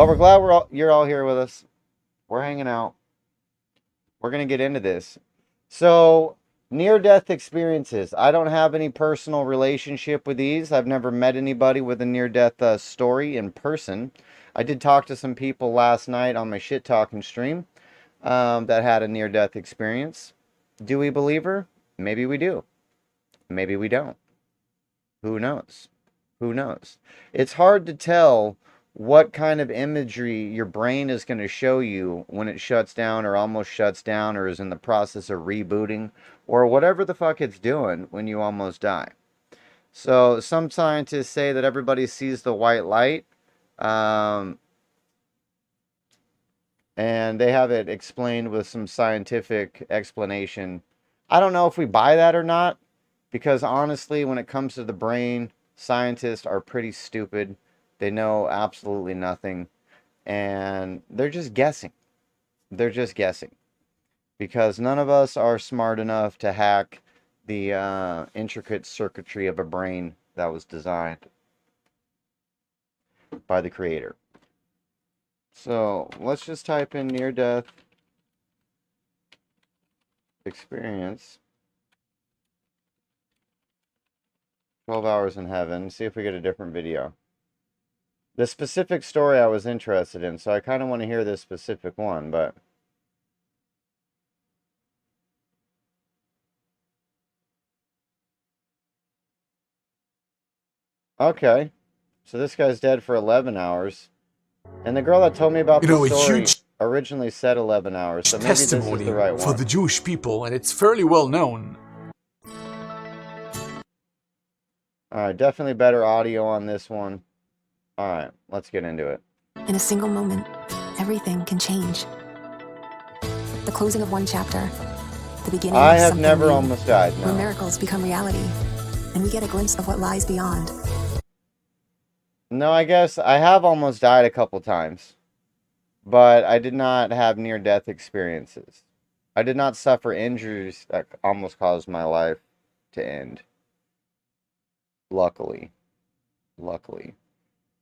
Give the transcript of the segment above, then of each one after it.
But we're glad you're all here with us. We're hanging out. We're going to get into this. So, near-death experiences. I don't have any personal relationship with these. I've never met anybody with a near-death story in person. I did talk to some people last night on my shit-talking stream that had a near-death experience. Do we believe her? Maybe we do. Maybe we don't. Who knows? Who knows? It's hard to tell what kind of imagery your brain is going to show you when it shuts down or almost shuts down or is in the process of rebooting or whatever the fuck it's doing when you almost die. So some scientists say that everybody sees the white light, and they have it explained with some scientific explanation. I don't know if we buy that or not, because honestly, when it comes to the brain, scientists are pretty stupid. They know absolutely nothing, and they're just guessing. They're just guessing, because none of us are smart enough to hack the intricate circuitry of a brain that was designed by the creator. So let's just type in near-death experience 12 hours in heaven. See if we get a different video. The specific story I was interested in, so I kind of want to hear this specific one, but... Okay. So this guy's dead for 11 hours. And the girl that told me about the story originally said 11 hours, so maybe this is the right one. For the Jewish people, and it's fairly well known. Alright, definitely better audio on this one. Alright, let's get into it. In a single moment, everything can change. The closing of one chapter, the beginning of something new. I have never almost died, no. Where miracles become reality, and we get a glimpse of what lies beyond. No, I guess I have almost died a couple times. But I did not have near-death experiences. I did not suffer injuries that almost caused my life to end. Luckily. Luckily.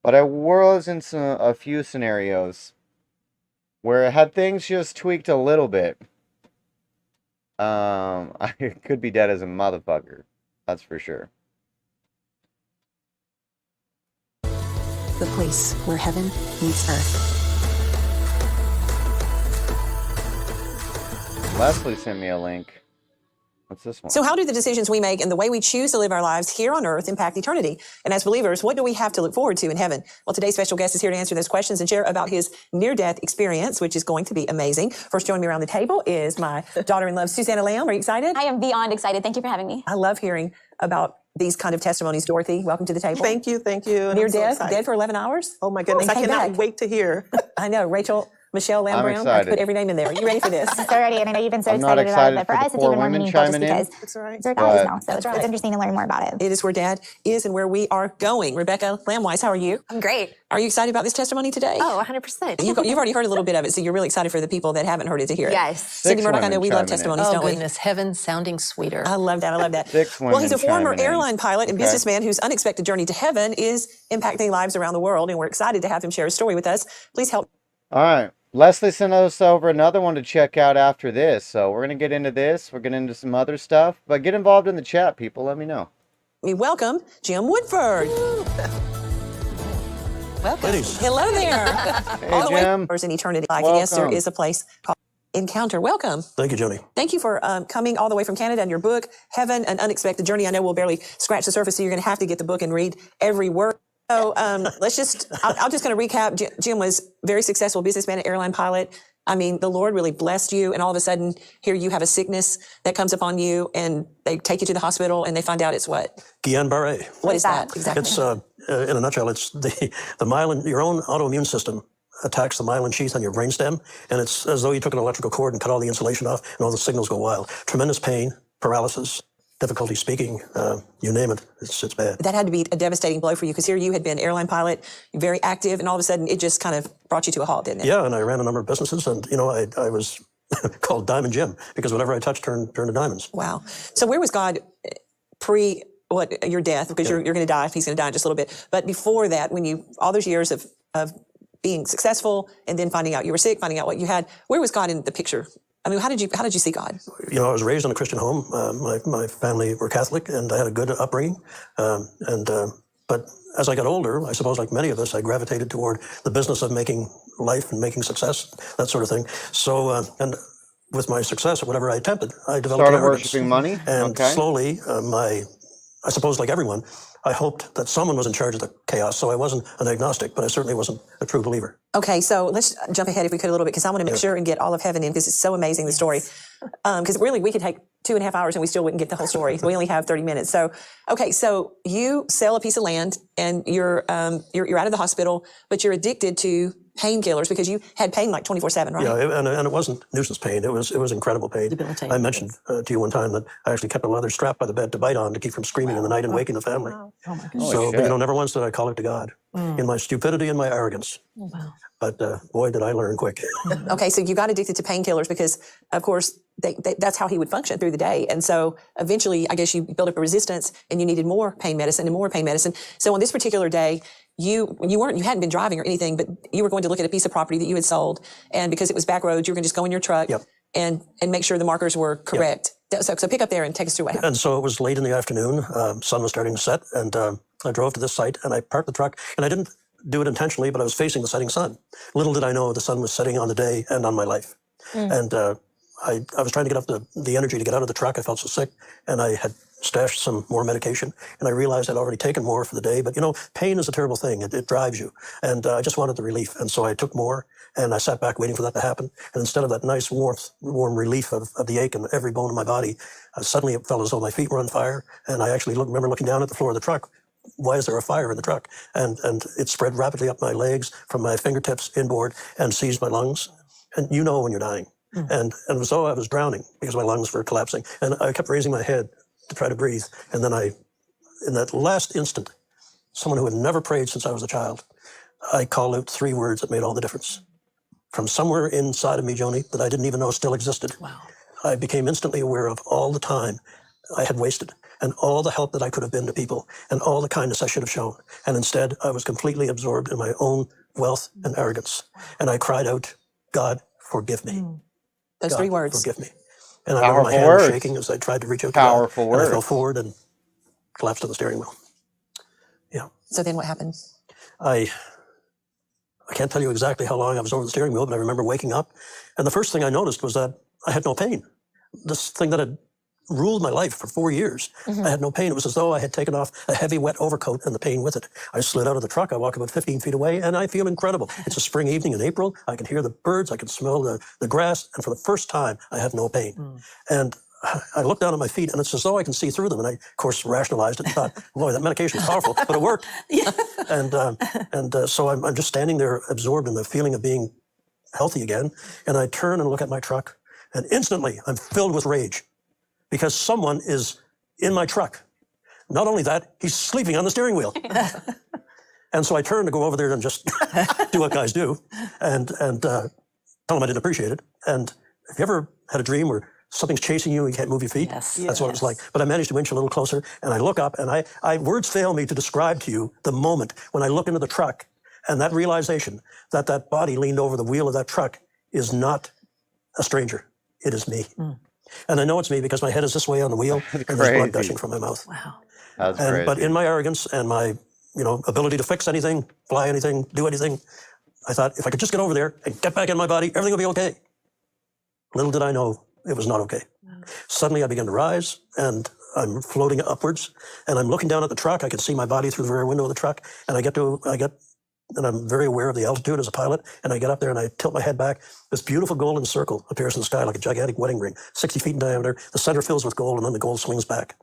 But I was in a few scenarios where had things just tweaked a little bit, I could be dead as a motherfucker. That's for sure. The place where heaven meets earth. Leslie sent me a link. What's this one? So how do the decisions we make and the way we choose to live our lives here on earth impact eternity? And as believers, what do we have to look forward to in heaven? Well, today's special guest is here to answer those questions and share about his near-death experience, which is going to be amazing. First joining me around the table is my daughter-in-law, Susanna Lamb. Are you excited? I am beyond excited. Thank you for having me. I love hearing about these kind of testimonies. Dorothy, welcome to the table. Thank you, thank you. Near-death, dead for 11 hours? Oh my goodness, I cannot wait to hear. I know, Rachel. Michelle Lamb Brown, I put every name in there. Are you ready for this? I'm so ready, and I know you've been so excited about it, but for us, it's even more meaningful just because it's our guys now, so it's interesting to learn more about it. It is where Dad is and where we are going. Rebecca Lamwise, how are you? I'm great. Are you excited about this testimony today? Oh, 100%. You've already heard a little bit of it, so you're really excited for the people that haven't heard it to hear it. Yes. Cindy Murdoch, I know we love testimonies, don't we? Oh, goodness, heaven sounding sweeter. I love that, I love that. Well, he's a former airline pilot and businessman whose unexpected journey to heaven is impacting lives around the world, and we're excited to have him share his story with us. Please help. All right. Leslie sent us over another one to check out after this. So we're going to get into this. We're getting into some other stuff. But get involved in the chat, people. Let me know. We welcome Jim Woodford. Welcome. Hello there. Hey, Jim. In eternity. Yes, there is a place called Encounter. Welcome. Thank you, Joni. Thank you for coming all the way from Canada and your book, Heaven, An Unexpected Journey. I know we'll barely scratch the surface, so you're going to have to get the book and read every word. So I'm just going to recap. Jim was a very successful businessman and airline pilot. I mean, the Lord really blessed you, and all of a sudden, here you have a sickness that comes upon you, and they take you to the hospital, and they find out it's what? Guillain-Barré. What is that exactly? It's, in a nutshell, it's the myelin, your own autoimmune system attacks the myelin sheath on your brainstem, and it's as though you took an electrical cord and cut all the insulation off, and all the signals go wild. Tremendous pain, paralysis, difficulty speaking, you name it, it's bad. That had to be a devastating blow for you, because here you had been airline pilot, very active, and all of a sudden it just kind of brought you to a halt, didn't it? Yeah, and I ran a number of businesses, and I was called Diamond Jim, because whatever I touched turned to diamonds. Wow. So where was God pre your death? Because you're going to die, he's going to die in just a little bit. But before that, when you, all those years of being successful and then finding out you were sick, finding out what you had. Where was God in the picture? I mean, how did you see God? You know, I was raised in a Christian home. My family were Catholic, and I had a good upbringing. But as I got older, I suppose like many of us, I gravitated toward the business of making life and making success, that sort of thing. So, and with my success at whatever I attempted, I developed Started arrogance. worshiping money? And Okay. slowly, I suppose like everyone, I hoped that someone was in charge of the chaos. So I wasn't an agnostic, but I certainly wasn't a true believer. Okay, so let's jump ahead if we could a little bit, because I want to make sure and get all of heaven in, because it's so amazing, the story. Because really, we could take 2.5 hours and we still wouldn't get the whole story. We only have 30 minutes. So, okay, so you sell a piece of land and you're out of the hospital, but you're addicted to painkillers because you had pain like 24/7, right? Yeah, and it wasn't nuisance pain. It was incredible pain. Debilitating. I mentioned to you one time that I actually kept a leather strap by the bed to bite on to keep from screaming in the night and waking the family. Oh my goodness. So, Holy but, shit. never once did I call it to God in my stupidity and my arrogance. Oh, wow. But boy, did I learn quick. Okay, so you got addicted to painkillers because, of course, that's how he would function through the day. And so eventually, I guess you built up a resistance and you needed more pain medicine and more pain medicine. So on this particular day, you hadn't been driving or anything, but you were going to look at a piece of property that you had sold. And because it was back roads, you were going to just go in your truck Yep. and make sure the markers were correct. Yep. So pick up there and take us through what happened. And so it was late in the afternoon. Sun was starting to set, and I drove to this site and I parked the truck. And I didn't do it intentionally, but I was facing the setting sun. Little did I know the sun was setting on the day and on my life. And I was trying to get up the energy to get out of the truck. I felt so sick, and I had stashed some more medication, and I realized I'd already taken more for the day. But, pain is a terrible thing. It drives you, and I just wanted the relief. And so I took more, and I sat back waiting for that to happen. And instead of that nice warm relief of the ache in every bone in my body, suddenly it felt as though my feet were on fire. And I actually remember looking down at the floor of the truck. Why is there a fire in the truck? And it spread rapidly up my legs from my fingertips inboard and seized my lungs. And you know when you're dying. And it was as though I was drowning because my lungs were collapsing. And I kept raising my head to try to breathe. And then in that last instant, someone who had never prayed since I was a child, I called out 3 words that made all the difference. From somewhere inside of me, Joni, that I didn't even know still existed. Wow. I became instantly aware of all the time I had wasted and all the help that I could have been to people and all the kindness I should have shown. And instead, I was completely absorbed in my own wealth and arrogance. And I cried out, God, forgive me. Those God, 3 words. Forgive me. And I remember my hand Powerful was words. shaking as I tried to reach out to Powerful God. words. And I fell forward and collapsed on the steering wheel. Yeah. So then what happened? I can't tell you exactly how long I was over the steering wheel, but I remember waking up. And the first thing I noticed was that I had no pain. This thing that had ruled my life for 4 years, I had no pain. It was as though I had taken off a heavy, wet overcoat and the pain with it. I slid out of the truck. I walk about 15 feet away, and I feel incredible. It's a spring evening in April. I can hear the birds. I can smell the grass. And for the first time, I have no pain. And I look down at my feet, and it's as though I can see through them. And I, of course, rationalized it and thought, boy, that medication is powerful, but it worked. So I'm just standing there absorbed in the feeling of being healthy again. And I turn and look at my truck, and instantly I'm filled with rage because someone is in my truck. Not only that, he's sleeping on the steering wheel. And so I turn to go over there and just do what guys do and tell him I didn't appreciate it. And have you ever had a dream where something's chasing you and you can't move your feet? Yes. That's what it was like. But I managed to inch a little closer, and I look up, and I words fail me to describe to you the moment when I look into the truck and that realization that that body leaned over the wheel of that truck is not a stranger. It is me. And I know it's me because my head is this way on the wheel and there's blood gushing from my mouth. Wow. That's crazy. But in my arrogance and my ability to fix anything, fly anything, do anything, I thought if I could just get over there and get back in my body, everything will be okay. Little did I know it was not okay. Suddenly I began to rise, and I'm floating upwards, and I'm looking down at the truck. I can see my body through the rear window of the truck, and and I'm very aware of the altitude as a pilot, and I get up there and I tilt my head back. This beautiful golden circle appears in the sky like a gigantic wedding ring, 60 feet in diameter. The center fills with gold, and then the gold swings back.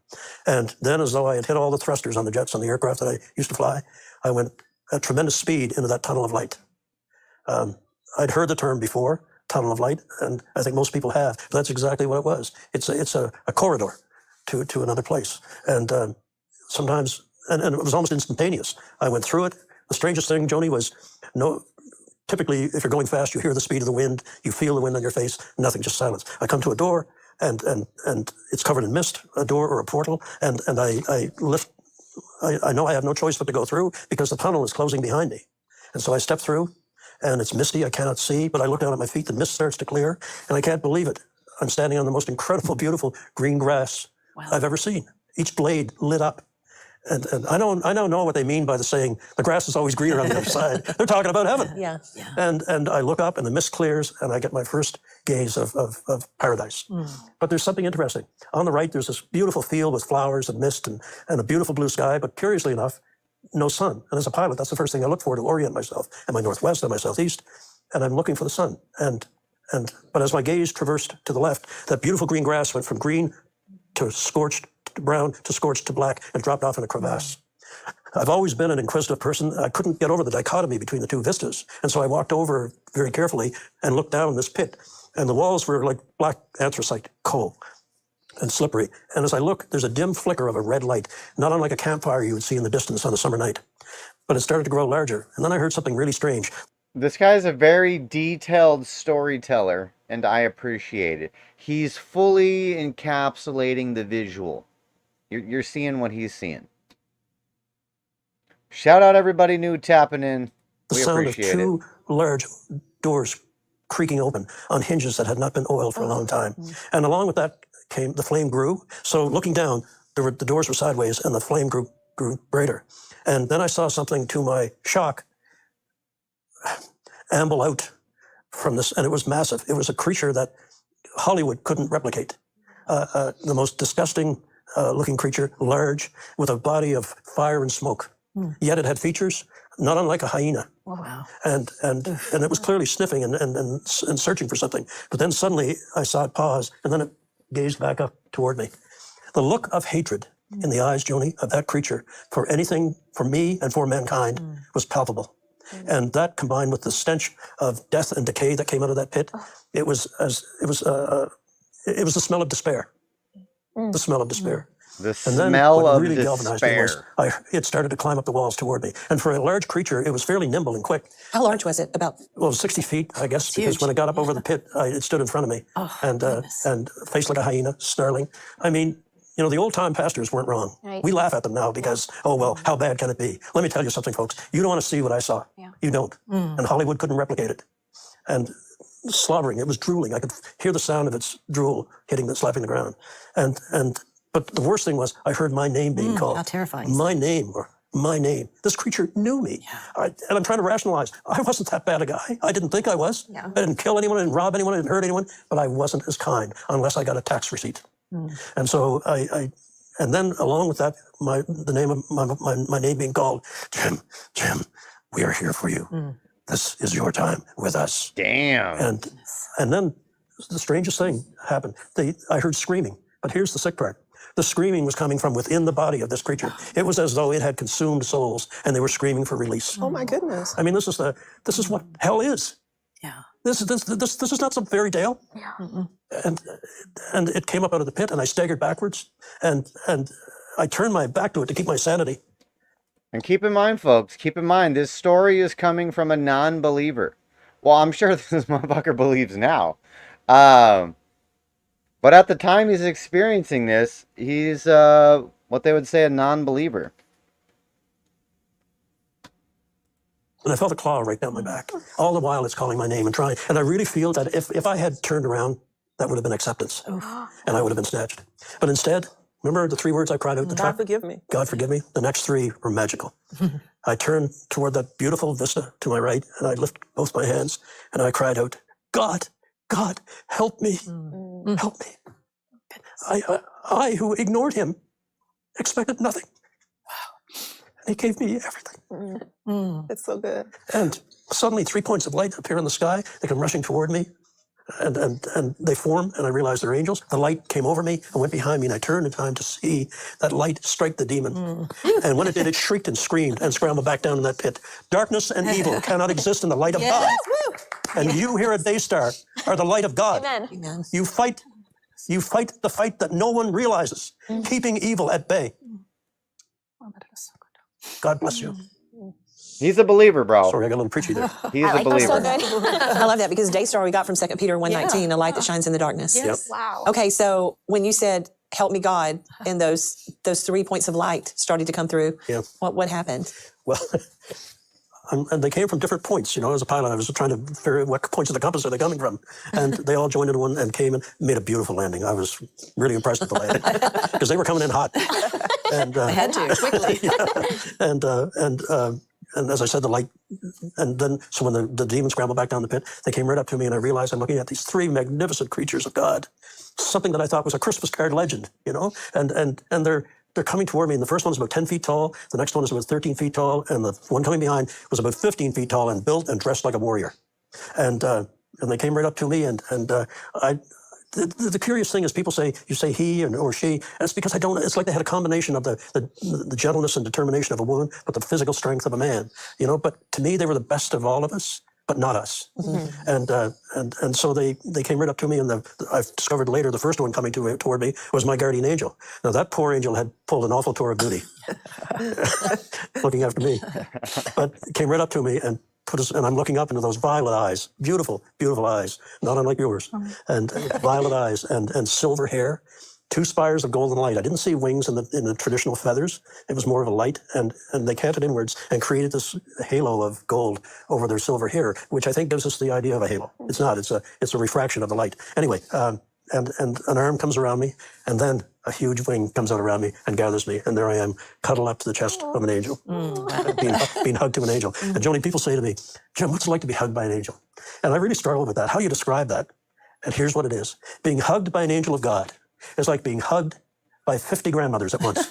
And then, as though I had hit all the thrusters on the jets on the aircraft that I used to fly, I went at tremendous speed into that tunnel of light. I'd heard the term before, tunnel of light, and I think most people have. But that's exactly what it was. It's a corridor to another place. And sometimes, and it was almost instantaneous. I went through it. The strangest thing, Joni, was typically, if you're going fast, you hear the speed of the wind, you feel the wind on your face, nothing, just silence. I come to a door, and it's covered in mist, a door or a portal, and I lift. I know I have no choice but to go through because the tunnel is closing behind me. And so I step through, and it's misty. I cannot see, but I look down at my feet. The mist starts to clear, and I can't believe it. I'm standing on the most incredible, beautiful green grass I've ever seen. Each blade lit up. And I don't know what they mean by the saying, the grass is always greener on the other side. They're talking about heaven. Yeah. And I look up and the mist clears and I get my first gaze of paradise. But there's something interesting. On the right, there's this beautiful field with flowers and mist and a beautiful blue sky. But curiously enough, no sun. And as a pilot, that's the first thing I look for to orient myself. Am I northwest? Am I southeast? And I'm looking for the sun. But as my gaze traversed to the left, that beautiful green grass went from green to scorched to brown to scorched to black and dropped off in a crevasse. I've always been an inquisitive person. I couldn't get over the dichotomy between the two vistas. And so I walked over very carefully and looked down this pit. And the walls were like black anthracite coal and slippery. And as I look, there's a dim flicker of a red light, not unlike a campfire you would see in the distance on a summer night. But it started to grow larger. And then I heard something really strange. This guy's a very detailed storyteller, and I appreciate it. He's fully encapsulating the visual. You're seeing what he's seeing. Shout out everybody new tapping in. We appreciate it. The sound of two large doors creaking open on hinges that had not been oiled for a long time. And along with that came, the flame grew. So looking down, the doors were sideways and the flame grew brighter. And then I saw something, to my shock, amble out from this, and it was massive. It was a creature that Hollywood couldn't replicate. The most disgusting looking creature, large, with a body of fire and smoke. Yet it had features not unlike a hyena. Oh, wow. And it was clearly sniffing and searching for something. But then suddenly I saw it pause, and then it gazed back up toward me. The look of hatred in the eyes, Joni, of that creature for anything, for me and for mankind, was palpable. And that, combined with the stench of death and decay that came out of that pit, it was the smell of despair. The smell of despair. The smell of really galvanized me was it started to climb up the walls toward me. And for a large creature, it was fairly nimble and quick. How large was it? About? Well, 60 feet, I guess, because when I got up over the pit, it stood in front of me and faced like a hyena, snarling. I mean, you know, the old-time pastors weren't wrong. Right. We laugh at them now because, oh, well, how bad can it be? Let me tell you something, folks. You don't want to see what I saw. Yeah. You don't. And Hollywood couldn't replicate it. And slobbering, it was drooling. I could hear the sound of its drool slapping the ground. But the worst thing was I heard my name being called. How terrifying. My name. This creature knew me. Yeah. And I'm trying to rationalize. I wasn't that bad a guy. I didn't think I was. Yeah. I didn't kill anyone, I didn't rob anyone, I didn't hurt anyone, but I wasn't as kind unless I got a tax receipt. And so and then along with that, my name being called, Jim, we are here for you. This is your time with us. Damn. And then the strangest thing happened. I heard screaming, but here's the sick part. The screaming was coming from within the body of this creature. It was as though it had consumed souls, and they were screaming for release. Oh my goodness. I mean, this is what hell is. Yeah. This is not some fairy tale. Yeah. And it came up out of the pit, and I staggered backwards, and I turned my back to it to keep my sanity. And keep in mind, folks, this story is coming from a non-believer. Well, I'm sure this motherfucker believes now. But at the time he's experiencing this, he's what they would say a non-believer. And I felt a claw right down my back. All the while it's calling my name and trying. And I really feel that if I had turned around, that would have been acceptance. And I would have been snatched. But instead, remember the 3 words I cried out at the God trap? forgive me. God forgive me. The next 3 were magical. I turned toward that beautiful vista to my right, and I lifted both my hands, and I cried out, God, help me. Help me. I who ignored him, expected nothing. And he gave me everything. It's so good. And suddenly 3 points of light appear in the sky. They come rushing toward me. And they form, and I realized they're angels. The light came over me and went behind me, and I turned in time to see that light strike the demon. And when it did, it shrieked and screamed and scrambled back down in that pit. Darkness and evil cannot exist in the light of God. And you here at Daystar are the light of God. Amen. You fight the fight that no one realizes, keeping evil at bay. God bless you. He's a believer, bro. Sorry, I got a little preachy there. He's a believer. I love that because Daystar we got from 2 Peter 1:19, a light that shines in the darkness. Yes. Wow. Okay, so when you said, help me God, and those 3 points of light started to come through, what happened? Well, and they came from different points. You know, as a pilot, I was trying to figure out what points of the compass are they coming from. And they all joined in one and came and made a beautiful landing. I was really impressed with the landing because they were coming in hot. And I had to quickly. And as I said, the light, and then so when the demons scrambled back down the pit, they came right up to me, and I realized I'm looking at these three magnificent creatures of God, something that I thought was a Christmas card legend, you know, and they're coming toward me, and the first one is about 10 feet tall, the next one is about 13 feet tall, and the one coming behind was about 15 feet tall and built and dressed like a warrior, and they came right up to me, The curious thing is people say, you say he or she, that's because I don't, it's like they had a combination of the gentleness and determination of a woman, but the physical strength of a man, you know, but to me, they were the best of all of us, but not us. Mm-hmm. And so they came right up to me, and I've discovered later the first one coming toward me was my guardian angel. Now that poor angel had pulled an awful tour of duty looking after me, but came right up to me and and I'm looking up into those violet eyes, beautiful, beautiful eyes, not unlike yours, and violet eyes and silver hair, 2 spires of golden light. I didn't see wings in the traditional feathers. It was more of a light, and they canted inwards and created this halo of gold over their silver hair, which I think gives us the idea of a halo. It's not. It's a refraction of the light. Anyway, and an arm comes around me, and then a huge wing comes out around me and gathers me, and there I am, cuddled up to the chest of an angel, being hugged to an angel. And Joni, people say to me, Jim, what's it like to be hugged by an angel? And I really struggle with that. How do you describe that? And here's what it is. Being hugged by an angel of God is like being hugged by 50 grandmothers at once.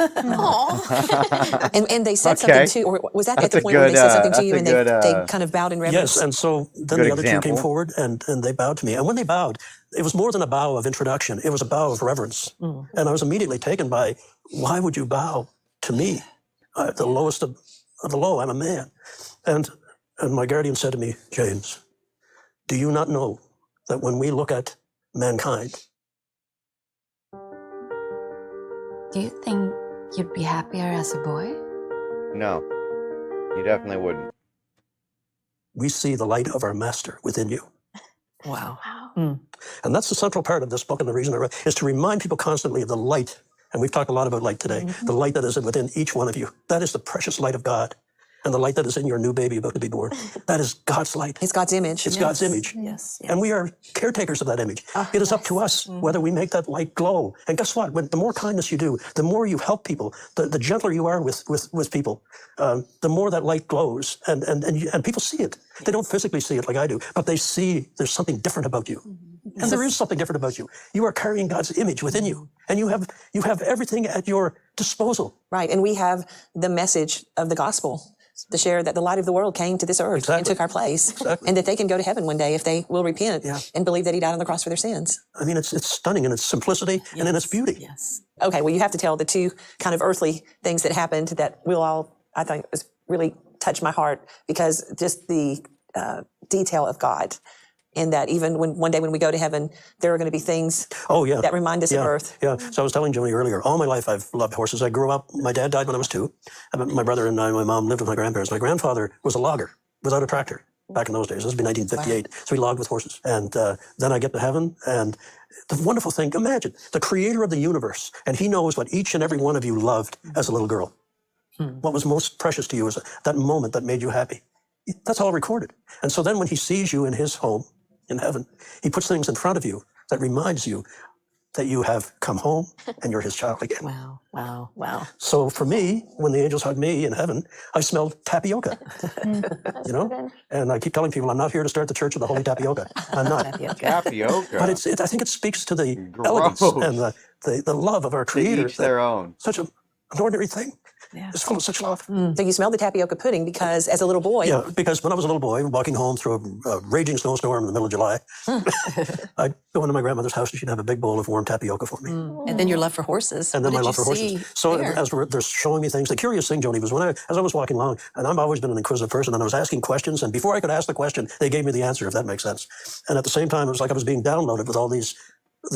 And they said something too, or was that at the point where they said something to you and they kind of bowed in reverence? Yes, and so then the other two came forward and they bowed to me. And when they bowed, it was more than a bow of introduction. It was a bow of reverence. And I was immediately taken by, why would you bow to me? The lowest of the low, I'm a man. And my guardian said to me, James, do you not know that when we look at mankind, do you think you'd be happier as a boy? No, you definitely wouldn't. We see the light of our master within you. Wow. And that's the central part of this book, and the reason I wrote is to remind people constantly of the light. And we've talked a lot about light today. The light that is within each one of you. That is the precious light of God. And the light that is in your new baby about to be born. That is God's light. It's God's image. It's God's image. Yes. And we are caretakers of that image. It is up to us whether we make that light glow. And guess what? The more kindness you do, the more you help people, the gentler you are with people, the more that light glows. And people see it. They don't physically see it like I do, but they see there's something different about you. And there is something different about you. You are carrying God's image within you. And you have everything at your disposal. Right. And we have the message of the gospel to share that the light of the world came to this earth and took our place, and that they can go to heaven one day if they will repent and believe that he died on the cross for their sins. I mean, it's stunning in its simplicity and in its beauty. Yes. Okay, well, you have to tell the two kind of earthly things that happened that we'll all, I think, really touch my heart, because just the detail of God. And that even one day when we go to heaven, there are going to be things that remind us of earth. Yeah. So I was telling Joni earlier, all my life I've loved horses. I grew up, my dad died when I was 2. My brother and my mom lived with my grandparents. My grandfather was a logger without a tractor back in those days. This would be 1958. Wow. So he logged with horses. And then I get to heaven, and the wonderful thing, imagine, the creator of the universe, and he knows what each and every one of you loved as a little girl. What was most precious to you is that moment that made you happy. That's all recorded. And so then when he sees you in his home, in heaven, he puts things in front of you that reminds you that you have come home and you're his child again. Wow, wow, wow. So for me, when the angels hug me in heaven, I smelled tapioca, you know? And I keep telling people, I'm not here to start the Church of the Holy Tapioca. I'm not. Tapioca. But I think it speaks to the elegance and the love of our Creator. To each their own. Such an ordinary thing. Yeah. It's full of such love. So you smelled the tapioca pudding because as a little boy... Yeah, because when I was a little boy, walking home through a raging snowstorm in the middle of July, I'd go into my grandmother's house and she'd have a big bowl of warm tapioca for me. And then your love for horses. And then my love for horses. So as they're showing me things, the curious thing, Joni, was as I was walking along, and I've always been an inquisitive person, and I was asking questions, and before I could ask the question, they gave me the answer, if that makes sense. And at the same time, it was like I was being downloaded with all this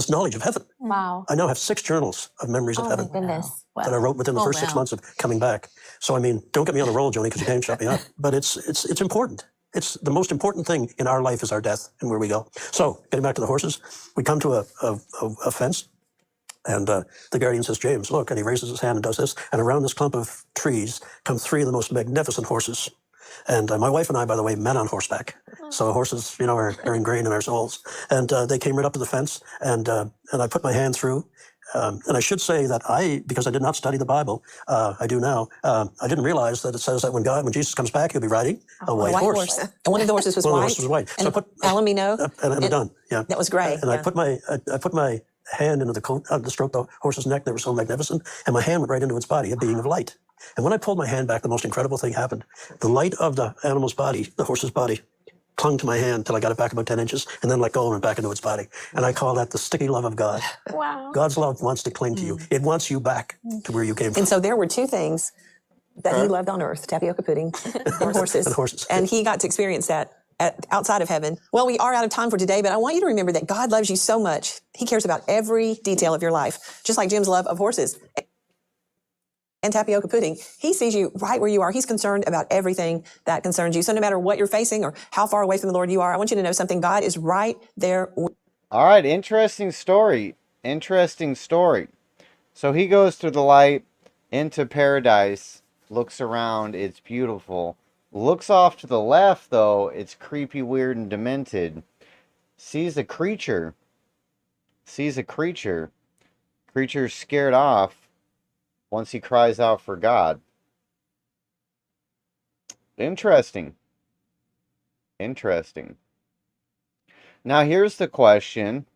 knowledge of heaven. Wow. I now have 6 journals of memories of heaven. Oh, my goodness. That I wrote within the first 6 months of coming back. So, I mean, don't get me on a roll, Joni, because you can't shut me up. But it's important. It's the most important thing in our life is our death and where we go. So, getting back to the horses, we come to a fence, and the guardian says, James, look, and he raises his hand and does this, and around this clump of trees come 3 of the most magnificent horses. And my wife and I, by the way, met on horseback. So horses, are ingrained in our souls. And they came right up to the fence, and I put my hand through. And I should say that because I did not study the Bible, I do now, I didn't realize that it says that when Jesus comes back, he'll be riding a white horse. And one of the horses was One of the white. horses was white. And So I put, Alumino. and I'm done, yeah. That was gray. And I put my hand into the stroke the horse's neck. They were so magnificent. And my hand went right into its body, a being of light. And when I pulled my hand back, the most incredible thing happened. The light of the animal's body, the horse's body, clung to my hand till I got it back about 10 inches and then let go and went back into its body. And I call that the sticky love of God. Wow. God's love wants to cling to you. It wants you back to where you came from. And so there were two things that he loved on earth, tapioca pudding and horses. And horses. And he got to experience that outside of heaven. Well, we are out of time for today, but I want you to remember that God loves you so much. He cares about every detail of your life, just like Jim's love of horses and tapioca pudding. He sees you right where you are. He's concerned about everything that concerns you. So no matter what you're facing or how far away from the Lord you are, I want you to know something. God is right there. All right, interesting story. Interesting story. So he goes through the light into paradise, looks around, it's beautiful. Looks off to the left, though, it's creepy, weird, and demented. Sees a creature. Creature's scared off once he cries out for God. Interesting. Now here's the question,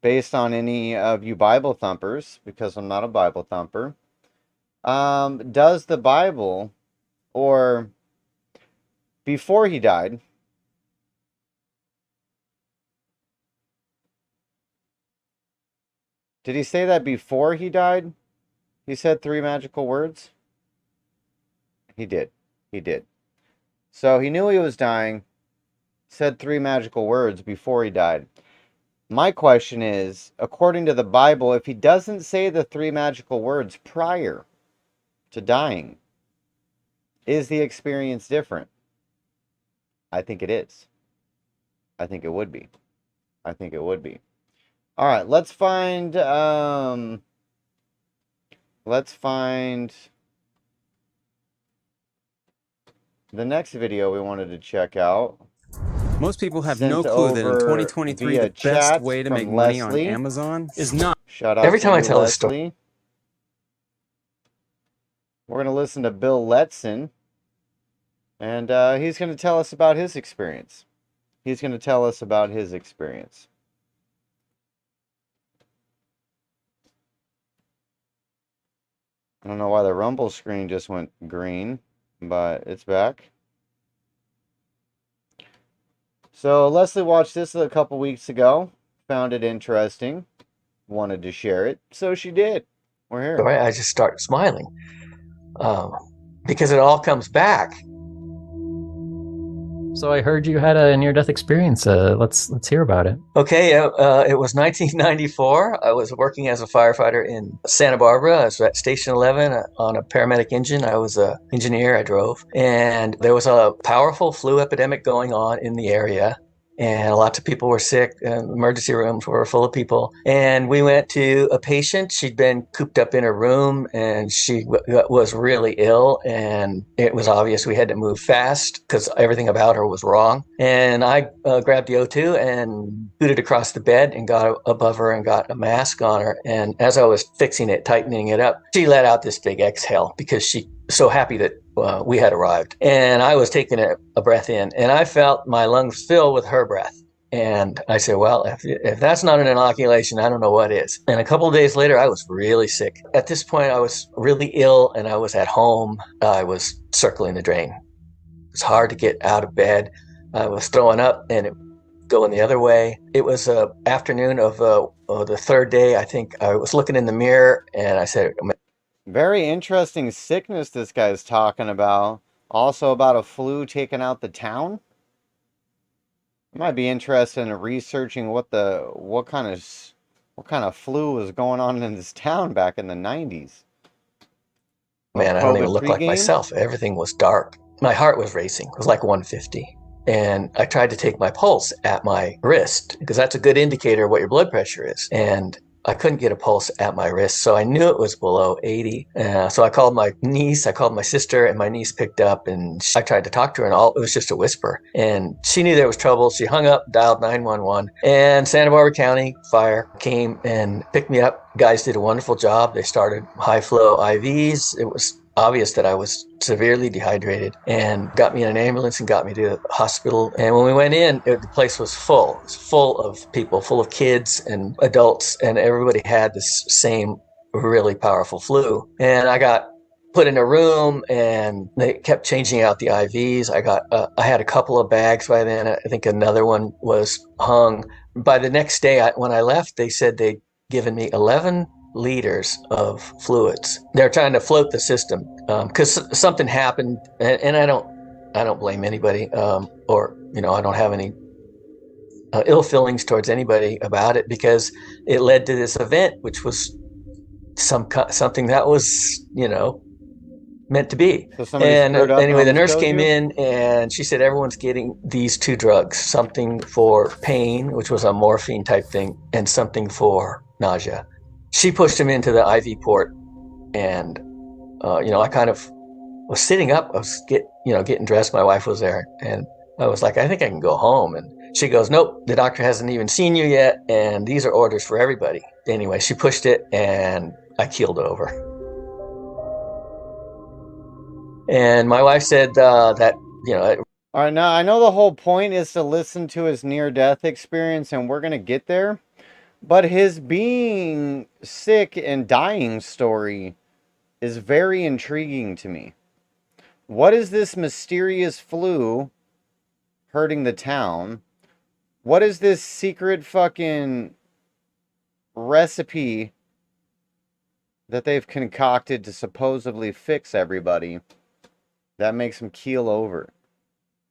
based on any of you Bible thumpers, because I'm not a Bible thumper. Does the Bible, or before he died, did he say that before he died? He said 3 magical words? He did. So he knew he was dying, said 3 magical words before he died. My question is, according to the Bible, if he doesn't say the 3 magical words prior to dying, is the experience different? I think it is. I think it would be. All right, let's find the next video we wanted to check out. Most people have no clue that in 2023 the best way to make money on Amazon is not. Shout out Every time I tell Leslie. this story. We're going to listen to Bill Letson, and he's going to tell us about his experience. I don't know why the Rumble screen just went green, but it's back. So Leslie watched this a couple weeks ago, found it interesting, wanted to share it, so she did. We're here. I just start smiling because it all comes back. So I heard you had a near-death experience. Let's hear about it. Okay, it was 1994. I was working as a firefighter in Santa Barbara. I was at Station 11 on a paramedic engine. I was an engineer. I drove. And there was a powerful flu epidemic going on in the area. And lots of people were sick, and emergency rooms were full of people. And we went to a patient. She'd been cooped up in her room, and she was really ill. And it was obvious we had to move fast because everything about her was wrong. And I grabbed the O2 and booted across the bed and got above her and got a mask on her. And as I was fixing it, tightening it up, she let out this big exhale because she so happy that we had arrived. And I was taking a breath in, and I felt my lungs fill with her breath. And I said, well, if that's not an inoculation, I don't know what is. And a couple of days later, I was really sick. At this point, I was really ill, and I was at home. I was circling the drain. It was hard to get out of bed. I was throwing up, and it going the other way. It was an afternoon of the third day. I think I was looking in the mirror, and I said, very interesting sickness this guy's talking about. Also about a flu taking out the town. I might be interested in researching what kind of flu was going on in this town back in the 90s. Man, I don't even look like myself. Everything was dark. My heart was racing. It was like 150. And I tried to take my pulse at my wrist because that's a good indicator of what your blood pressure is. And I couldn't get a pulse at my wrist, so I knew it was below 80. So I called my niece, I called my sister, and my niece picked up, and I tried to talk to her, and it was just a whisper. And she knew there was trouble. She hung up, dialed 911, and Santa Barbara County Fire came and picked me up. Guys did a wonderful job. They started high flow IVs. It was obvious that I was severely dehydrated, and got me in an ambulance and got me to the hospital. And when we went in, the place was full. It was full of people, full of kids and adults, and everybody had this same really powerful flu. And I got put in a room, and they kept changing out the IVs. I had a couple of bags by then. I think another one was hung. By the next day, when I left, they said they'd given me 11 liters of fluids. They're trying to float the system because something happened, and I don't blame anybody, or I don't have any ill feelings towards anybody about it, because it led to this event, which was something that was meant to be. So and anyway, the nurse came in and she said everyone's getting these two drugs, something for pain, which was a morphine type thing, and something for nausea. She pushed him into the IV port, and I kind of was sitting up. I was getting dressed. My wife was there, and I was like, I think I can go home. And she goes, nope, the doctor hasn't even seen you yet, and these are orders for everybody. Anyway, she pushed it, and I keeled over. And my wife said that. All right, now I know the whole point is to listen to his near-death experience, and we're gonna get there. But his being sick and dying story is very intriguing to me. What is this mysterious flu hurting the town? What is this secret fucking recipe that they've concocted to supposedly fix everybody that makes him keel over?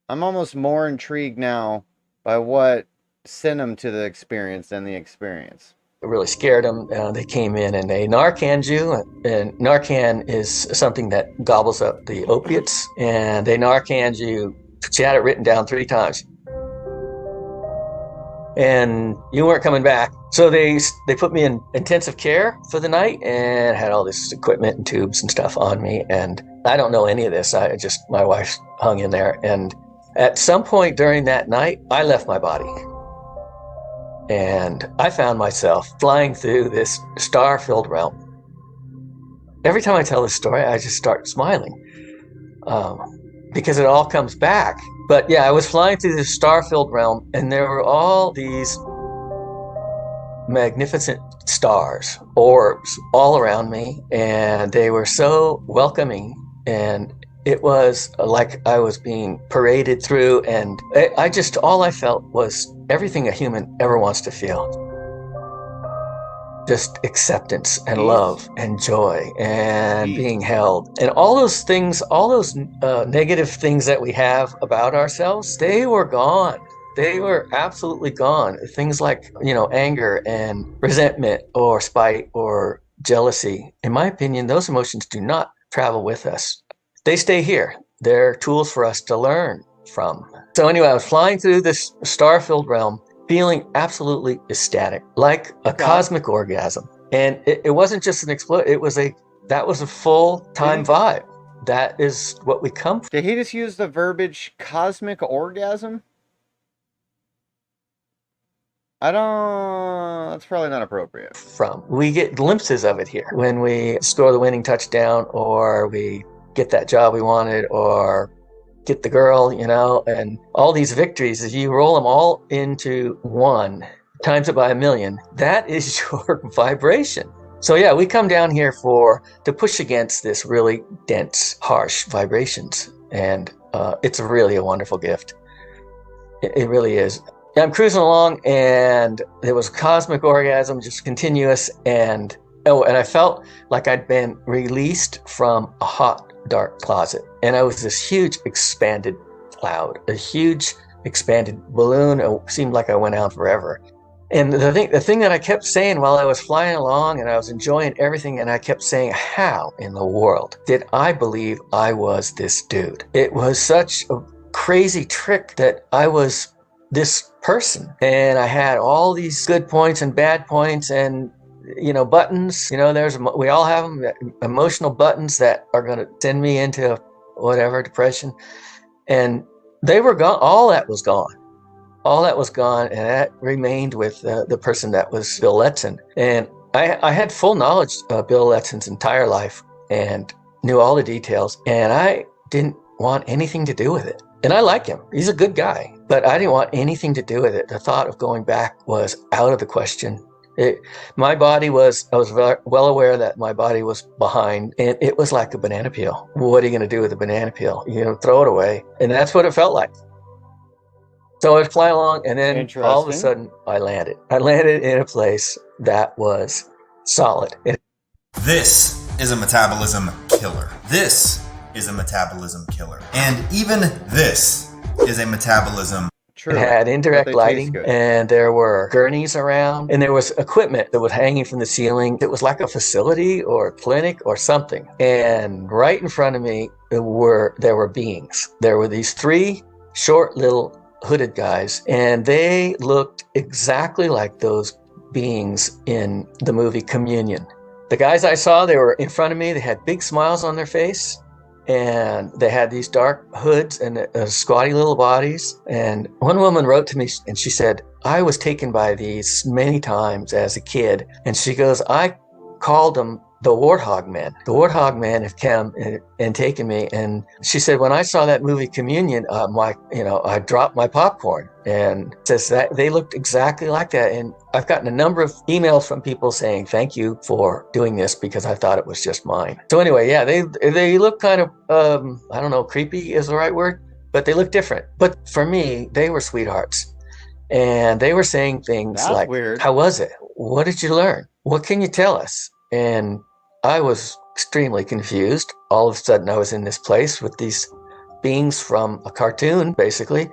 I'm almost more intrigued now by what sent him to the experience than the experience. It really scared them. They came in and they Narcaned you, and Narcan is something that gobbles up the opiates, and they Narcaned you. She had it written down 3 times, and you weren't coming back. So they put me in intensive care for the night and had all this equipment and tubes and stuff on me, and I don't know any of this. My wife hung in there, and at some point during that night, I left my body. And I found myself flying through this star-filled realm. Every time I tell this story, I just start smiling because it all comes back. But yeah, I was flying through this star-filled realm, and there were all these magnificent stars, orbs, all around me, and they were so welcoming, and it was like I was being paraded through, and all I felt was everything a human ever wants to feel. Just acceptance and love and joy and being held. And all those things, all those negative things that we have about ourselves, they were gone. They were absolutely gone. Things like, anger and resentment or spite or jealousy. In my opinion, those emotions do not travel with us. They stay here. They're tools for us to learn from. So anyway, I was flying through this star-filled realm, feeling absolutely ecstatic, like a cosmic orgasm. And it wasn't just an explosion. That was a full-time vibe. That is what we come from. Did he just use the verbiage cosmic orgasm? That's probably not appropriate. We get glimpses of it here when we score the winning touchdown, or we get that job we wanted, or get the girl, and all these victories, as you roll them all into one, times it by 1,000,000, that is your vibration. So yeah, we come down here to push against this really dense, harsh vibrations. And it's really a wonderful gift. It really is. I'm cruising along, and there was a cosmic orgasm, just continuous, and I felt like I'd been released from a hot, dark closet, and I was this huge expanded cloud, a huge expanded balloon. It seemed like I went out forever. And the thing that I kept saying while I was flying along and I was enjoying everything, and I kept saying, how in the world did I believe I was this dude? It was such a crazy trick that I was this person, and I had all these good points and bad points, and buttons. We all have them, emotional buttons that are going to send me into whatever depression. And they were gone. All that was gone. All that was gone, and that remained with the person that was Bill Letson. And I had full knowledge of Bill Letson's entire life and knew all the details, and I didn't want anything to do with it. And I like him. He's a good guy, but I didn't want anything to do with it. The thought of going back was out of the question. I was well aware that my body was behind, and it was like a banana peel. What are you going to do with a banana peel? Throw it away. And that's what it felt like. So I was flying along, and then all of a sudden I landed. I landed in a place that was solid. This is a metabolism killer. This is a metabolism killer. And even this is a metabolism. True. It had indirect lighting, and there were gurneys around, and there was equipment that was hanging from the ceiling. It was like a facility or a clinic or something. And right in front of me there were beings. There were these 3 short little hooded guys, and they looked exactly like those beings in the movie Communion. The guys I saw, they were in front of me. They had big smiles on their face, and they had these dark hoods and squatty little bodies. And one woman wrote to me, and she said, I was taken by these many times as a kid. And she goes, I called them the Warthog Men. The Warthog Men have come and taken me. And she said, when I saw that movie Communion, I dropped my popcorn. And says that they looked exactly like that. And I've gotten a number of emails from people saying, thank you for doing this because I thought it was just mine. So anyway, yeah, they look kind of, I don't know, creepy is the right word, but they look different. But for me, they were sweethearts. And they were saying things like, weird. How was it? What did you learn? What can you tell us? And I was extremely confused. All of a sudden, I was in this place with these beings from a cartoon, basically.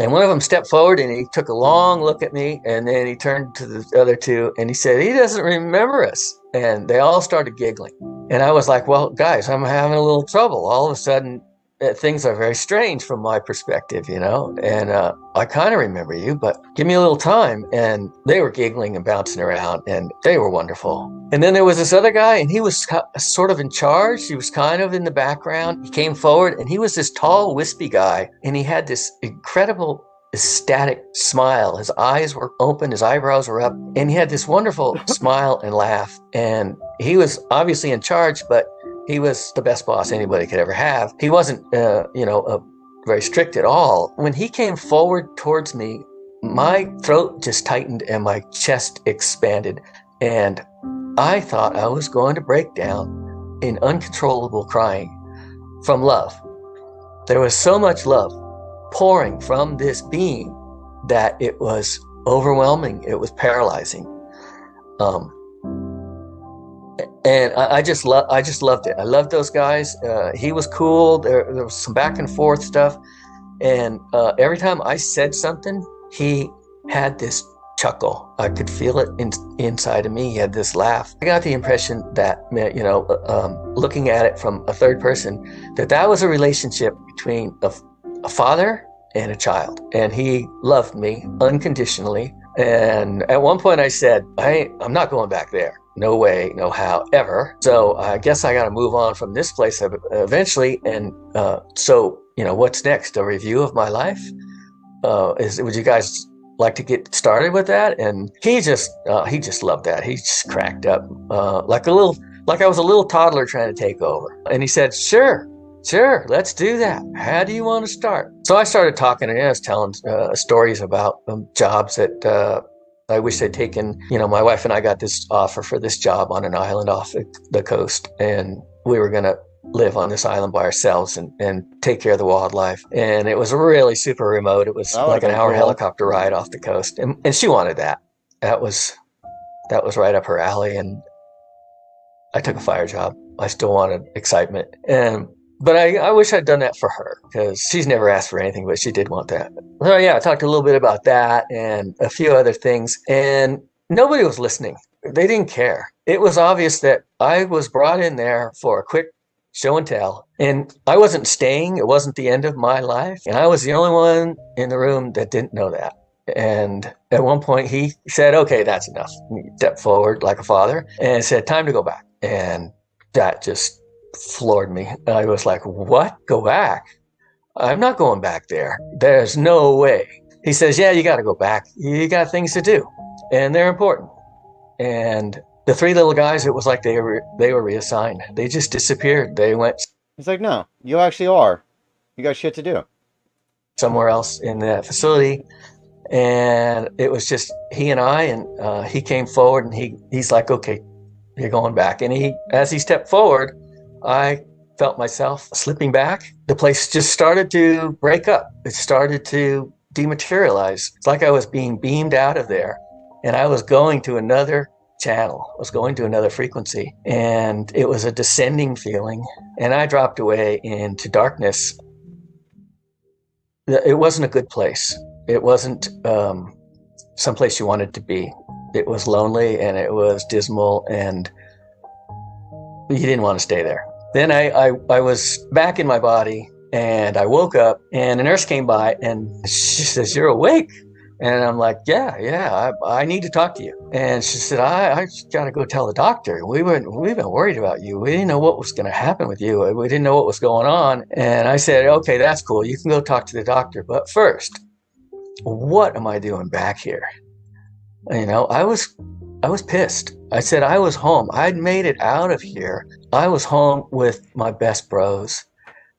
And one of them stepped forward and he took a long look at me, and then he turned to the other 2 and he said, he doesn't remember us. And they all started giggling. And I was like, well, guys, I'm having a little trouble. All of a sudden, things are very strange from my perspective, and I kind of remember you, but give me a little time. And they were giggling and bouncing around, and they were wonderful. And then there was this other guy, and he was sort of in charge. He was kind of in the background. He came forward, and he was this tall, wispy guy, and he had this incredible ecstatic smile. His eyes were open, his eyebrows were up, and he had this wonderful smile and laugh. And he was obviously in charge, but he was the best boss anybody could ever have. He wasn't, very strict at all. When he came forward towards me, my throat just tightened and my chest expanded. And I thought I was going to break down in uncontrollable crying from love. There was so much love pouring from this being that it was overwhelming. It was paralyzing. And I just loved it. I loved those guys. He was cool. There was some back and forth stuff. And every time I said something, he had this chuckle. I could feel it inside of me. He had this laugh. I got the impression that, looking at it from a third person, that was a relationship between a father and a child. And he loved me unconditionally. And at one point I said, I'm not going back there. No way, no how, ever. So I guess I got to move on from this place eventually. And so, what's next? A review of my life? Would you guys like to get started with that? And he just loved that. He just cracked up like I was a little toddler trying to take over. And he said, sure, let's do that. How do you want to start? So I started talking, and I was telling stories about jobs that I wish they'd taken. My wife and I got this offer for this job on an island off the coast, and we were going to live on this island by ourselves and take care of the wildlife. And it was really super remote. It was like an hour helicopter ride off the coast. And she wanted that. That was right up her alley. And I took a fire job. I still wanted excitement. But I wish I'd done that for her, because she's never asked for anything, but she did want that. So yeah, I talked a little bit about that and a few other things, and nobody was listening. They didn't care. It was obvious that I was brought in there for a quick show and tell, and I wasn't staying. It wasn't the end of my life, and I was the only one in the room that didn't know that. And at one point he said, okay, that's enough. He stepped forward like a father and said, time to go back. And that just floored me. I was like, what? Go back? I'm not going back there. There's no way. He says, yeah, you got to go back. You got things to do, and they're important. And the three little guys, it was like they were reassigned. They just disappeared. They went. He's like, no, you actually are. You got shit to do. Somewhere else in that facility. And it was just he and I, and he came forward, and he's like, okay, you're going back. And as he stepped forward, I felt myself slipping back. The place just started to break up. It started to dematerialize. It's like I was being beamed out of there, and I was going to another channel. I was going to another frequency, and it was a descending feeling, and I dropped away into darkness. It wasn't a good place. It wasn't someplace you wanted to be. It was lonely, and it was dismal, and you didn't want to stay there. Then I was back in my body, and I woke up, and a nurse came by, and she says, you're awake? And I'm like, yeah, I need to talk to you. And she said, I just got to go tell the doctor. We've been worried about you. We didn't know what was going to happen with you. We didn't know what was going on. And I said, okay, that's cool. You can go talk to the doctor. But first, what am I doing back here? You know, I was pissed. I said, I was home. I'd made it out of here. I was home with my best bros.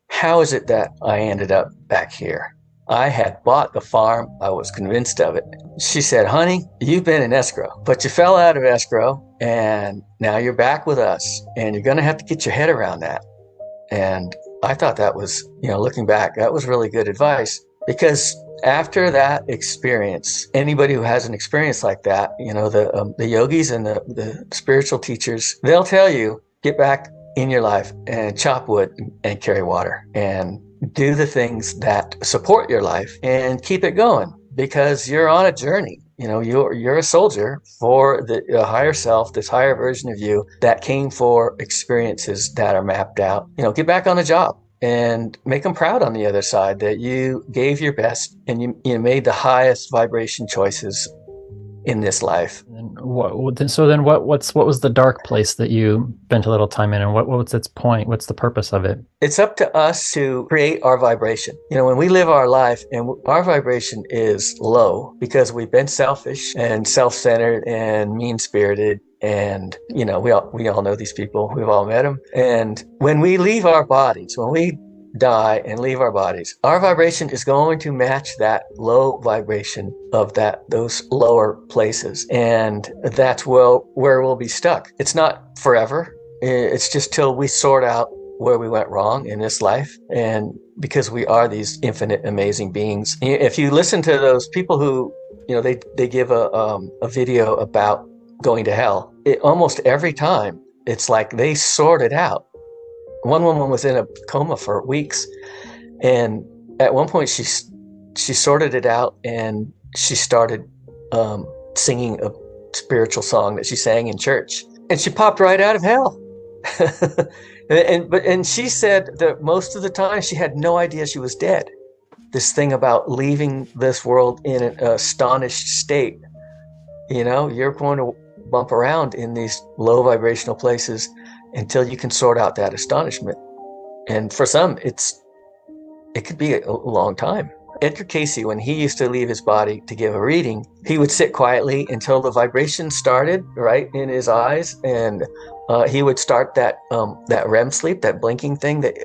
How is it that I ended up back here? I had bought the farm. I was convinced of it. She said, honey, you've been in escrow, but you fell out of escrow, and now you're back with us, and you're going to have to get your head around that. And I thought that was, looking back, that was really good advice, because after that experience, anybody who has an experience like that, the yogis and the spiritual teachers, they'll tell you, get back in your life and chop wood and carry water and do the things that support your life and keep it going, because you're on a journey. You're a soldier for the higher self, this higher version of you that came for experiences that are mapped out. Get back on the job and make them proud on the other side that you gave your best and you made the highest vibration choices in this life. What was the dark place that you spent a little time in, and what was its point? What's the purpose of it? It's up to us to create our vibration. When we live our life and our vibration is low because we've been selfish and self-centered and mean-spirited, and we all know these people, we've all met them. And when we leave our bodies, when we die and leave our bodies, our vibration is going to match that low vibration of those lower places, and that's where we'll be stuck. It's not forever. It's just till we sort out where we went wrong in this life, and because we are these infinite amazing beings. If you listen to those people who they give a video about going to hell, almost every time it's like they sort it out. One woman was in a coma for weeks, and at one point she sorted it out, and she started singing a spiritual song that she sang in church, and she popped right out of hell. and she said that most of the time she had no idea she was dead. This thing about leaving this world in an astonished state. You're going to bump around in these low vibrational places until you can sort out that astonishment. And for some, it could be a long time. Edgar Cayce, when he used to leave his body to give a reading, he would sit quietly until the vibration started right in his eyes, and he would start that REM sleep, that blinking thing that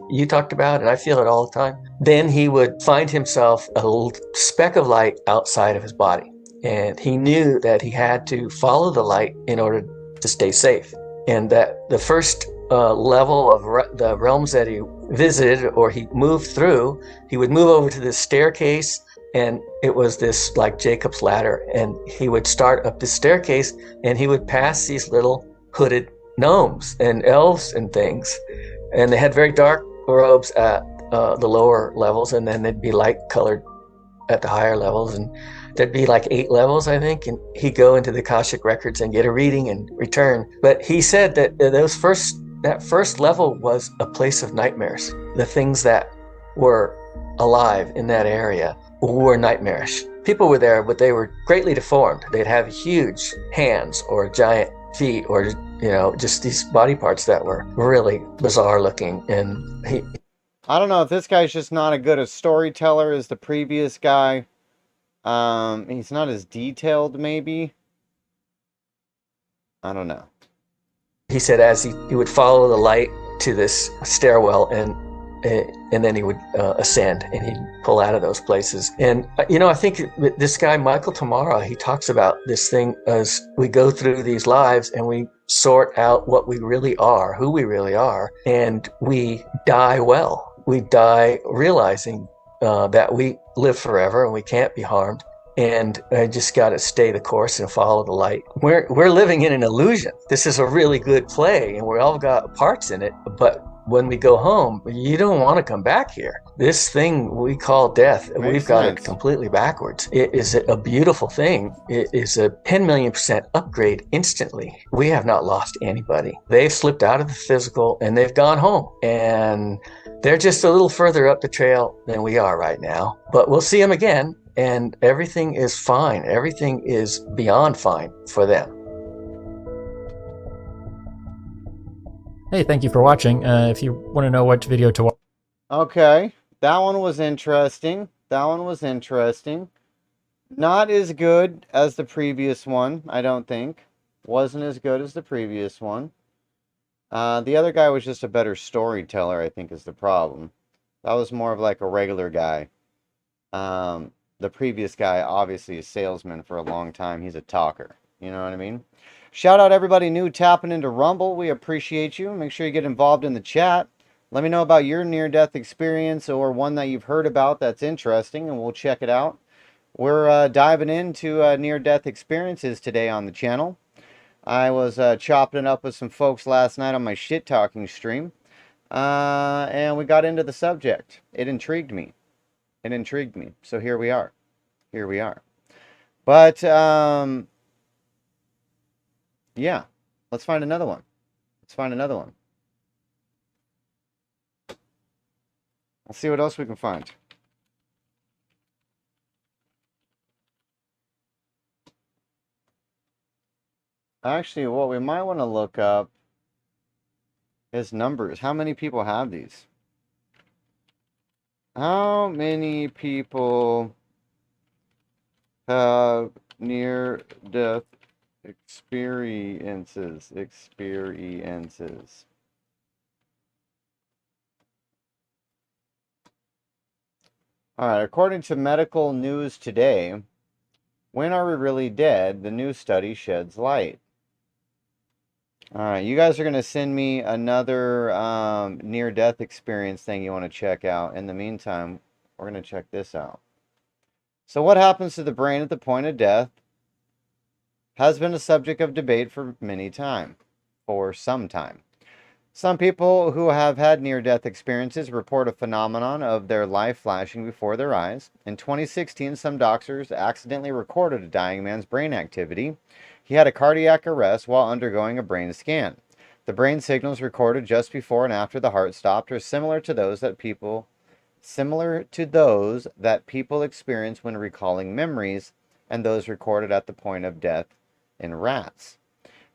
you talked about, and I feel it all the time. Then he would find himself a little speck of light outside of his body, and he knew that he had to follow the light in order to stay safe. And that the first level of the realms that he visited or he moved through, he would move over to this staircase, and it was this like Jacob's ladder, and he would start up this staircase, and he would pass these little hooded gnomes and elves and things, and they had very dark robes at the lower levels, and then they'd be light colored at the higher levels, and there'd be like 8 levels, I think, and he'd go into the Akashic records and get a reading and return. But he said that that first level was a place of nightmares. The things that were alive in that area were nightmarish. People were there, but they were greatly deformed. They'd have huge hands or giant feet, or just these body parts that were really bizarre looking. And I don't know if this guy's just not as good a storyteller as the previous guy. He's not as detailed, maybe. I don't know. He said as he would follow the light to this stairwell, and then he would ascend, and he'd pull out of those places. And I think this guy Michael Tamara, he talks about this thing as we go through these lives and we sort out what we really are, who we really are, and we die well. We die realizing that we live forever and we can't be harmed. And I just got to stay the course and follow the light. We're living in an illusion. This is a really good play, and we all got parts in it. But when we go home, you don't want to come back here. This thing we call death, we've got it completely backwards. It is a beautiful thing. It is a 10 million% upgrade instantly. We have not lost anybody. They've slipped out of the physical and they've gone home. And they're just a little further up the trail than we are right now. But we'll see them again, and everything is fine. Everything is beyond fine for them. Hey, thank you for watching. If you want to know what video to watch. Okay, that one was interesting. That one was interesting. Not as good as the previous one, I don't think. Wasn't as good as the previous one. The other guy was just a better storyteller, I think, is the problem. That was more of like a regular guy. The previous guy, obviously a salesman for a long time. He's a talker. You know what I mean? Shout out everybody new tapping into Rumble. We appreciate you. Make sure you get involved in the chat. Let me know about your near-death experience or one that you've heard about that's interesting, and we'll check it out. We're diving into near-death experiences today on the channel. I was chopping it up with some folks last night on my shit-talking stream, and we got into the subject. It intrigued me. It intrigued me. So here we are. Here we are. But, yeah. Let's find another one. Let's find another one. Let's see what else we can find. Actually, what we might want to look up is numbers. How many people have these? How many people have near-death experiences? All right, according to Medical News Today, when are we really dead? The new study sheds light. All right, you guys are going to send me another near-death experience thing you want to check out. In the meantime, we're going to check this out. So what happens to the brain at the point of death has been a subject of debate for some time. Some people who have had near-death experiences report a phenomenon of their life flashing before their eyes. In 2016, some doctors accidentally recorded a dying man's brain activity. He had a cardiac arrest while undergoing a brain scan. The brain signals recorded just before and after the heart stopped are similar to those that people experience when recalling memories, and those recorded at the point of death in rats.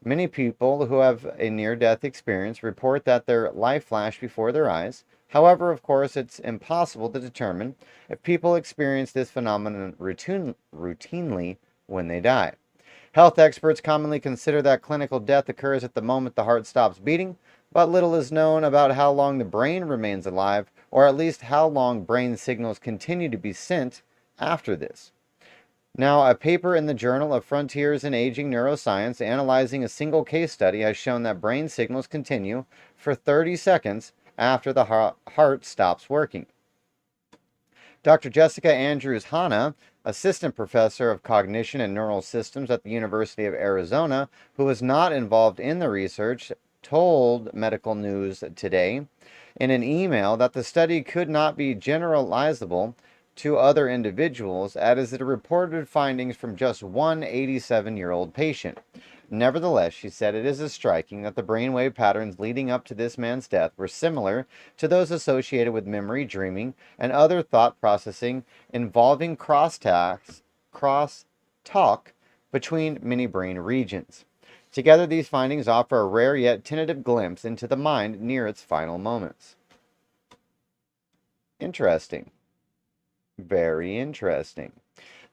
Many people who have a near-death experience report that their life flashed before their eyes. However, of course, it's impossible to determine if people experience this phenomenon routinely when they die. Health experts commonly consider that clinical death occurs at the moment the heart stops beating, but little is known about how long the brain remains alive, or at least how long brain signals continue to be sent after this. Now, a paper in the Journal of Frontiers in Aging Neuroscience analyzing a single case study has shown that brain signals continue for 30 seconds after the heart stops working. Dr. Jessica Andrews Hanna, assistant professor of cognition and neural systems at the University of Arizona, who was not involved in the research, told Medical News Today in an email that the study could not be generalizable to other individuals, as it reported findings from just one 87-year-old patient. Nevertheless, she said it is striking that the brainwave patterns leading up to this man's death were similar to those associated with memory, dreaming, and other thought processing involving crosstalks cross-talk between many brain regions. Together, these findings offer a rare yet tentative glimpse into the mind near its final moments. Interesting. Very interesting.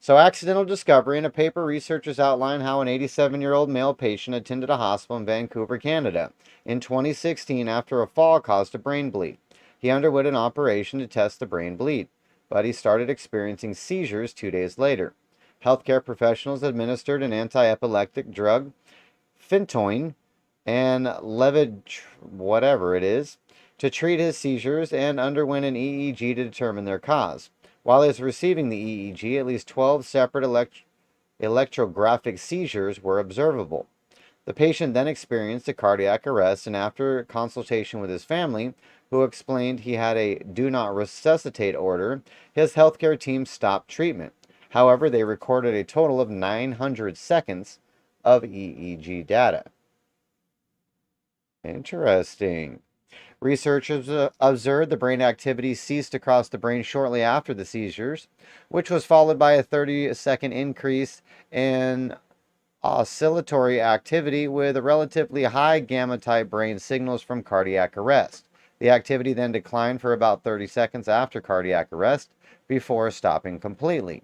So, accidental discovery. In a paper, researchers outline how an 87-year-old male patient attended a hospital in Vancouver, Canada, in 2016 after a fall caused a brain bleed. He underwent an operation to test the brain bleed, but he started experiencing seizures 2 days later. Healthcare professionals administered an anti-epileptic drug, phentoin, and whatever it is, to treat his seizures and underwent an EEG to determine their cause. While he was receiving the EEG, at least 12 separate electrographic seizures were observable. The patient then experienced a cardiac arrest, and after consultation with his family, who explained he had a do not resuscitate order, his healthcare team stopped treatment. However, they recorded a total of 900 seconds of EEG data. Interesting. Researchers observed the brain activity ceased across the brain shortly after the seizures, which was followed by a 30-second increase in oscillatory activity with relatively high gamma-type brain signals from cardiac arrest. The activity then declined for about 30 seconds after cardiac arrest before stopping completely.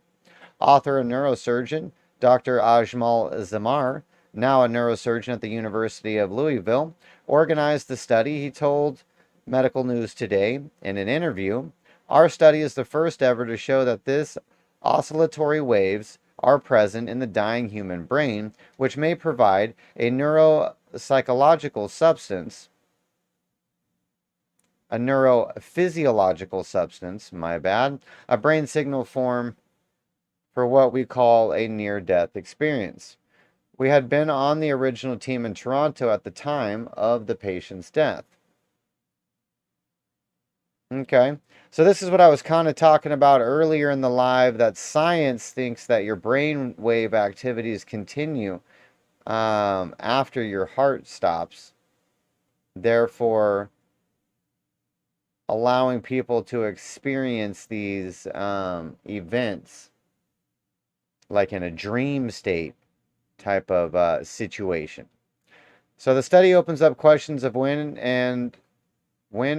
Author and neurosurgeon Dr. Ajmal Zamar, now a neurosurgeon at the University of Louisville, organized the study. He told Medical News Today in an interview, "Our study is the first ever to show that this oscillatory waves are present in the dying human brain, which may provide a neurophysiological substance, a brain signal form for what we call a near-death experience. We had been on the original team in Toronto at the time of the patient's death." Okay, so this is what I was kind of talking about earlier in the live, that science thinks that your brainwave activities continue after your heart stops, therefore allowing people to experience these events like in a dream state type of situation. So the study opens up questions of when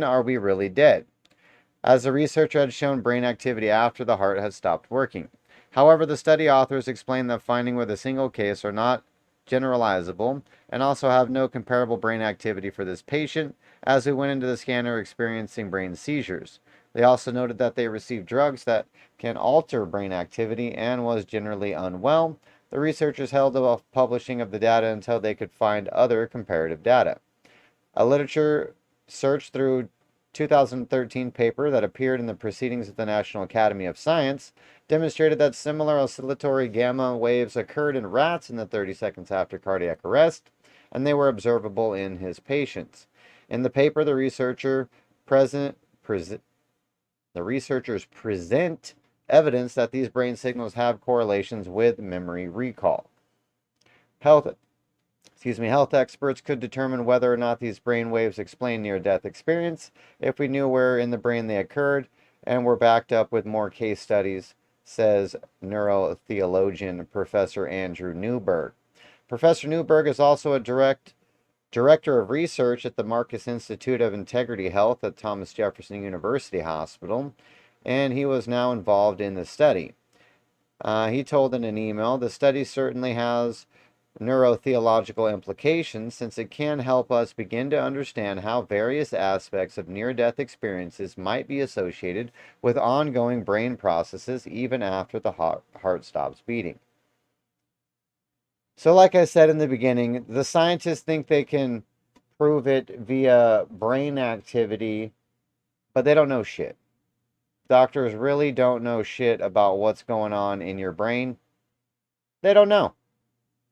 are we really dead, as the researcher had shown brain activity after the heart had stopped working. However, the study authors explain that findings with a single case are not generalizable and also have no comparable brain activity for this patient, as who went into the scanner experiencing brain seizures. They also noted that they received drugs that can alter brain activity and was generally unwell. The researchers held off publishing of the data until they could find other comparative data. A literature search through 2013 paper that appeared in the Proceedings of the National Academy of Science demonstrated that similar oscillatory gamma waves occurred in rats in the 30 seconds after cardiac arrest, and they were observable in his patients. In the paper, the researchers present evidence that these brain signals have correlations with memory recall. Health experts could determine whether or not these brain waves explain near-death experience if we knew where in the brain they occurred and were backed up with more case studies, says neurotheologian Professor Andrew Newberg. Professor Newberg is also a director of research at the Marcus Institute of Integrity Health at Thomas Jefferson University Hospital, and he was now involved in the study. He told in an email, "The study certainly has neurotheological implications, since it can help us begin to understand how various aspects of near-death experiences might be associated with ongoing brain processes even after the heart stops beating." So like I said in the beginning, the scientists think they can prove it via brain activity, but they don't know shit. Doctors really don't know shit about what's going on in your brain. They don't know.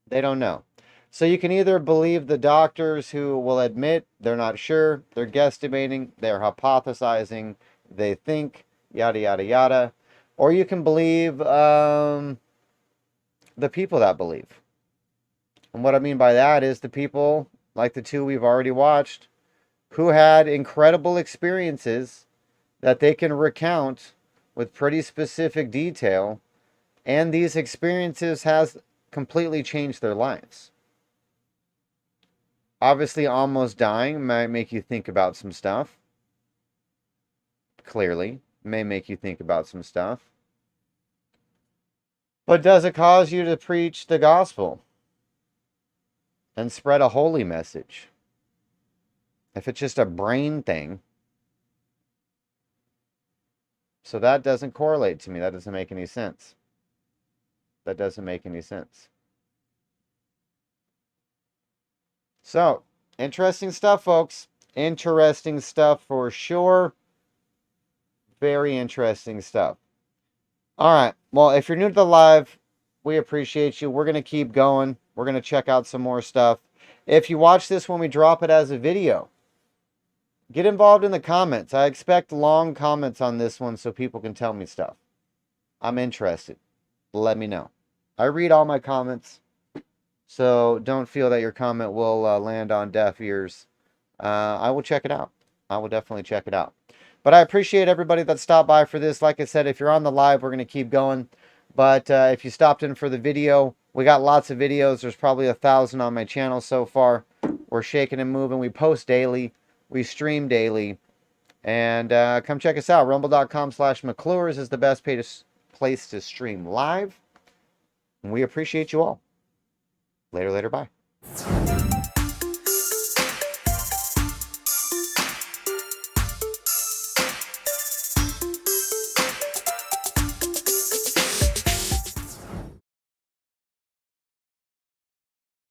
They don't know. So you can either believe the doctors who will admit they're not sure, they're guesstimating, they're hypothesizing, they think, yada, yada, yada. Or you can believe the people that believe. And what I mean by that is the people, like the two we've already watched, who had incredible experiences that they can recount with pretty specific detail And these experiences has completely changed their lives. Obviously, almost dying might make you think about some stuff. Clearly, may make you think about some stuff. But does it cause you to preach the gospel and spread a holy message? If it's just a brain thing. So that doesn't correlate to me. That doesn't make any sense. That doesn't make any sense. So, interesting stuff, folks. Interesting stuff for sure. Very interesting stuff. All right. Well, if you're new to the live, we appreciate you. We're going to keep going. We're going to check out some more stuff. If you watch this when we drop it as a video, get involved in the comments. I expect long comments on this one so people can tell me stuff. I'm interested. Let me know. I read all my comments, so don't feel that your comment will land on deaf ears. I will check it out. I will definitely check it out. But I appreciate everybody that stopped by for this. Like I said, if you're on the live, we're going to keep going. But if you stopped in for the video, we got lots of videos. There's probably 1,000 on my channel so far. We're shaking and moving. We post daily. We stream daily. And come check us out. Rumble.com/McClures is the best place to stream live. And we appreciate you all. Later, bye.